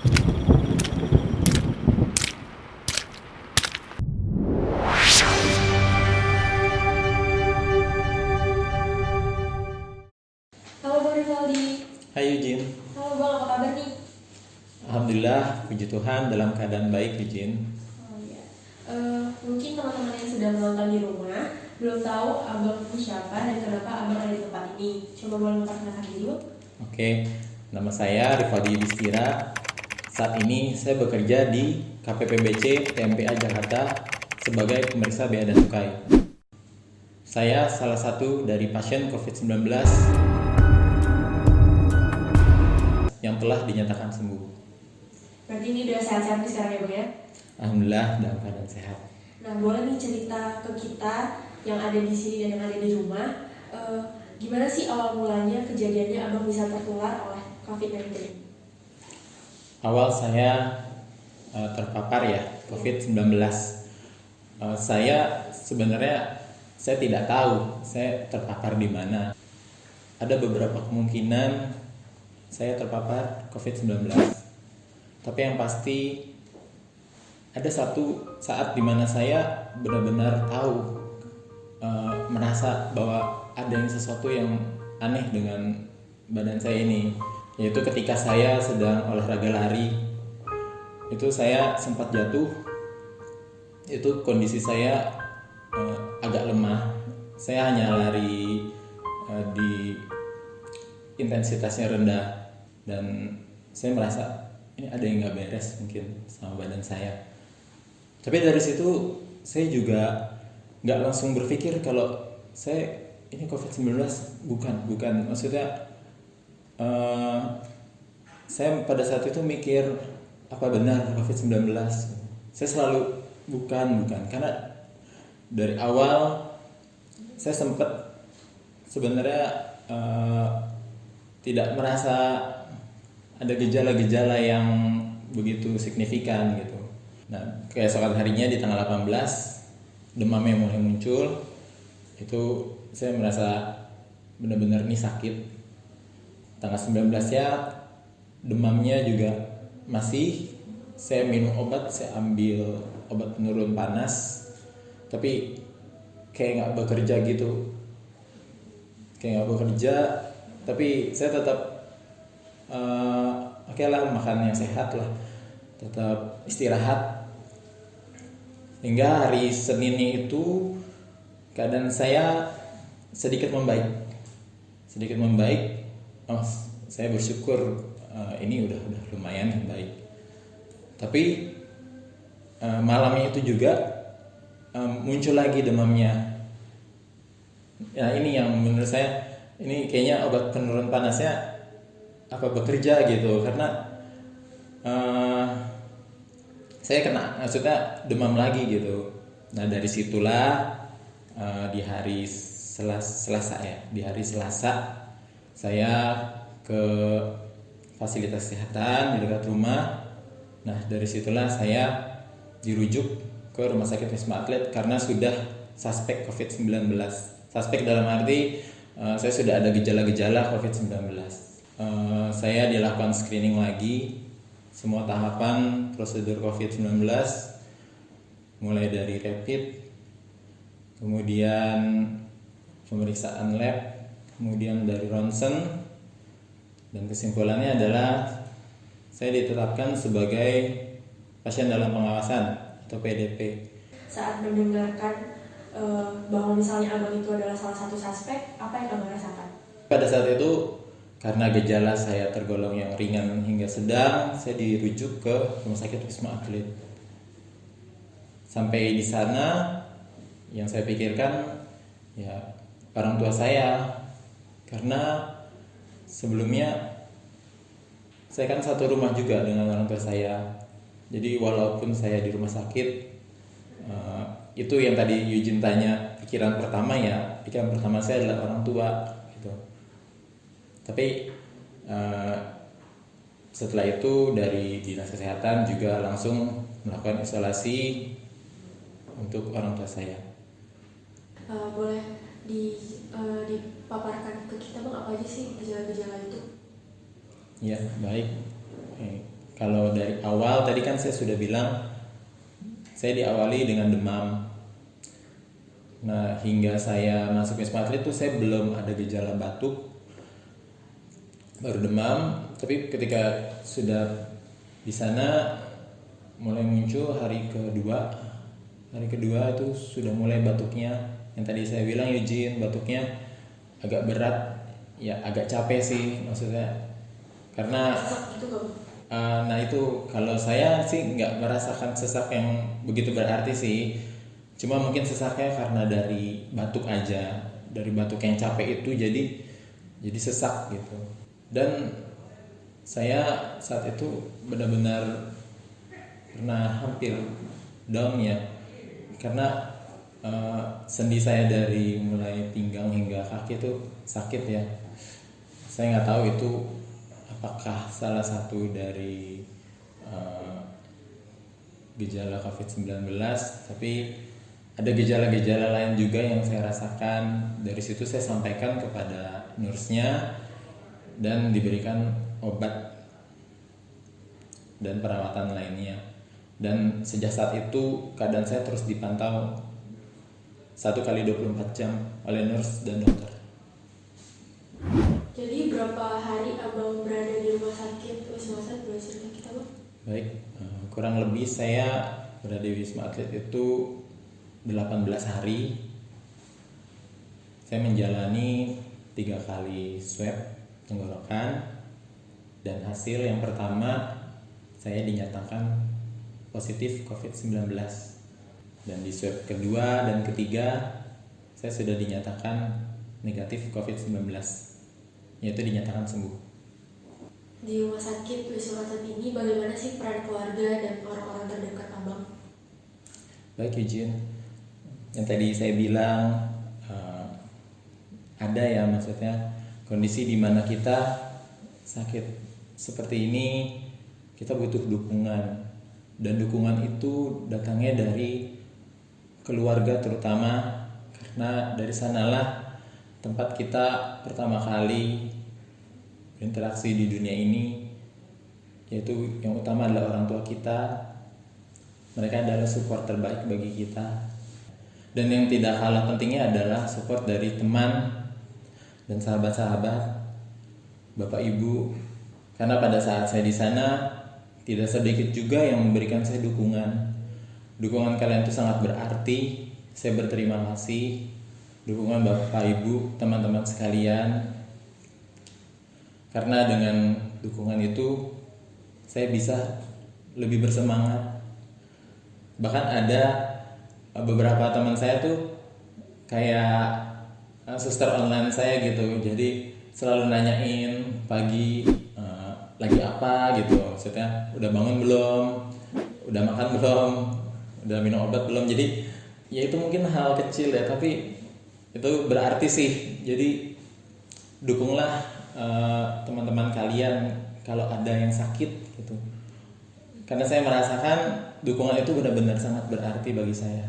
Halo Bang Rivaldi. Hai Eugene. Halo Bang, apa kabar nih? Alhamdulillah, puji Tuhan dalam keadaan baik Eugene. Oh iya. Mungkin teman-teman yang sudah menonton di rumah belum tahu Abang itu siapa dan kenapa Abang ada di tempat ini. Coba boleh memperkenalkan diri Bang? Oke, nama saya Rivaldi Yudhistira. Saat ini saya bekerja di KPPBC TMPA Jakarta sebagai pemeriksa bea dan cukai. Saya salah satu dari pasien COVID-19 yang telah dinyatakan sembuh. Berarti ini udah sehat-sehat nih sekarang ya Bang ya? Alhamdulillah dalam keadaan sehat. Nah, boleh nih cerita ke kita yang ada di sini dan yang ada di rumah. Gimana sih awal mulanya kejadiannya Abang bisa tertular oleh COVID-19? Awal saya terpapar ya COVID-19. Saya sebenarnya tidak tahu saya terpapar di mana. Ada beberapa kemungkinan saya terpapar COVID-19. Tapi yang pasti ada satu saat di mana saya benar-benar tahu, merasa bahwa ada yang sesuatu yang aneh dengan badan saya ini, yaitu ketika saya sedang olahraga lari. Itu saya sempat jatuh. Itu kondisi saya agak lemah. Saya hanya lari di intensitasnya rendah, dan saya merasa ini ada yang nggak beres mungkin sama badan saya. Tapi dari situ saya juga nggak langsung berpikir kalau saya ini COVID-19. Bukan, maksudnya saya pada saat itu mikir apa benar COVID-19. Saya selalu bukan, karena dari awal saya sempat sebenarnya tidak merasa ada gejala-gejala yang begitu signifikan gitu. Nah, keesokan harinya di tanggal 18 demamnya mulai muncul. Itu saya merasa benar-benar ini sakit. Tanggal 19 ya demamnya juga masih. Saya minum obat, saya ambil obat penurun panas, tapi kayak nggak bekerja gitu. Tapi saya tetap oke lah, makan yang sehat lah, tetap istirahat. Hingga hari Senin itu keadaan saya sedikit membaik. Saya bersyukur, ini udah lumayan baik. Tapi malamnya itu juga muncul lagi demamnya. Ya, ini yang menurut saya ini kayaknya obat penurun panasnya bekerja gitu, karena saya kena, maksudnya demam lagi gitu. Nah, dari situlah di hari Selasa saya ke fasilitas kesehatan di dekat rumah. Nah, dari situlah saya dirujuk ke Rumah Sakit Wisma Atlet karena sudah suspek COVID-19. Suspek dalam arti saya sudah ada gejala-gejala COVID-19. Saya dilakukan screening lagi, semua tahapan prosedur COVID-19, mulai dari rapid, kemudian pemeriksaan lab, kemudian dari ronsen, dan kesimpulannya adalah saya ditetapkan sebagai pasien dalam pengawasan atau PDP. Saat mendengarkan bahwa misalnya Abang itu adalah salah satu suspek, apa yang Abang rasakan? Pada saat itu, karena gejala saya tergolong yang ringan hingga sedang, saya dirujuk ke Rumah Sakit Wisma Atlet. Sampai di sana, yang saya pikirkan ya orang tua saya, karena sebelumnya saya kan satu rumah juga dengan orang tua saya. Jadi walaupun saya di rumah sakit, itu yang tadi Eugene tanya, pikiran pertama saya adalah orang tua gitu. Tapi setelah itu dari dinas kesehatan juga langsung melakukan isolasi untuk orang tua saya. Boleh dipaparkan ke kita Bang, apa aja sih gejala-gejala itu? Ya, baik. Kalau dari awal tadi kan saya sudah bilang, saya diawali dengan demam. Nah, hingga saya masuk Wisma Atlet itu saya belum ada gejala batuk, baru demam. Tapi ketika sudah di sana mulai muncul hari kedua itu sudah mulai batuknya. Yang tadi saya bilang Eugene, batuknya agak berat, ya agak capek sih maksudnya. Karena Sesak gitu nggak, Bang? nah itu kalau saya sih nggak merasakan sesak yang begitu berarti sih. Cuma mungkin sesaknya karena dari batuk aja, dari batuk yang capek itu jadi sesak gitu. Dan saya saat itu benar-benar pernah hampir down ya, karena sendi saya dari mulai pinggang hingga kaki itu sakit ya. Saya nggak tahu itu apakah salah satu dari gejala COVID-19, tapi ada gejala-gejala lain juga yang saya rasakan. Dari situ saya sampaikan kepada nurse-nya dan diberikan obat dan perawatan lainnya. Dan sejak saat itu keadaan saya terus dipantau 1 kali 24 jam oleh nurse dan dokter. Jadi berapa hari abang berada di rumah sakit Wisma Atlet, boleh cerita kita, Bang? Baik, kurang lebih saya berada di Wisma Atlet itu 18 hari. Saya menjalani 3 kali swab tenggorokan, dan hasil yang pertama saya dinyatakan positif COVID-19. Dan di swab kedua dan ketiga saya sudah dinyatakan negatif COVID-19, yaitu dinyatakan sembuh. Di rumah sakit Wisma Atlet ini bagaimana sih peran keluarga dan orang-orang terdekat abang? Baik Eugene, yang tadi saya bilang ada ya, maksudnya kondisi di mana kita sakit seperti ini, kita butuh dukungan, dan dukungan itu datangnya dari keluarga terutama, karena dari sanalah tempat kita pertama kali berinteraksi di dunia ini, yaitu yang utama adalah orang tua kita. Mereka adalah support terbaik bagi kita. Dan yang tidak kalah pentingnya adalah support dari teman dan sahabat-sahabat, Bapak Ibu. Karena pada saat saya di sana tidak sedikit juga yang memberikan saya dukungan. Dukungan kalian itu sangat berarti. Saya berterima kasih. Dukungan Bapak Ibu, teman-teman sekalian. Karena dengan dukungan itu saya bisa lebih bersemangat. Bahkan ada beberapa teman saya tuh kayak suster online saya gitu, jadi selalu nanyain pagi lagi apa gitu, maksudnya udah bangun belum, udah makan belum, udah minum obat belum. Jadi ya itu mungkin hal kecil ya, tapi itu berarti sih. Jadi dukunglah teman-teman kalian kalau ada yang sakit gitu, karena saya merasakan dukungan itu benar-benar sangat berarti bagi saya.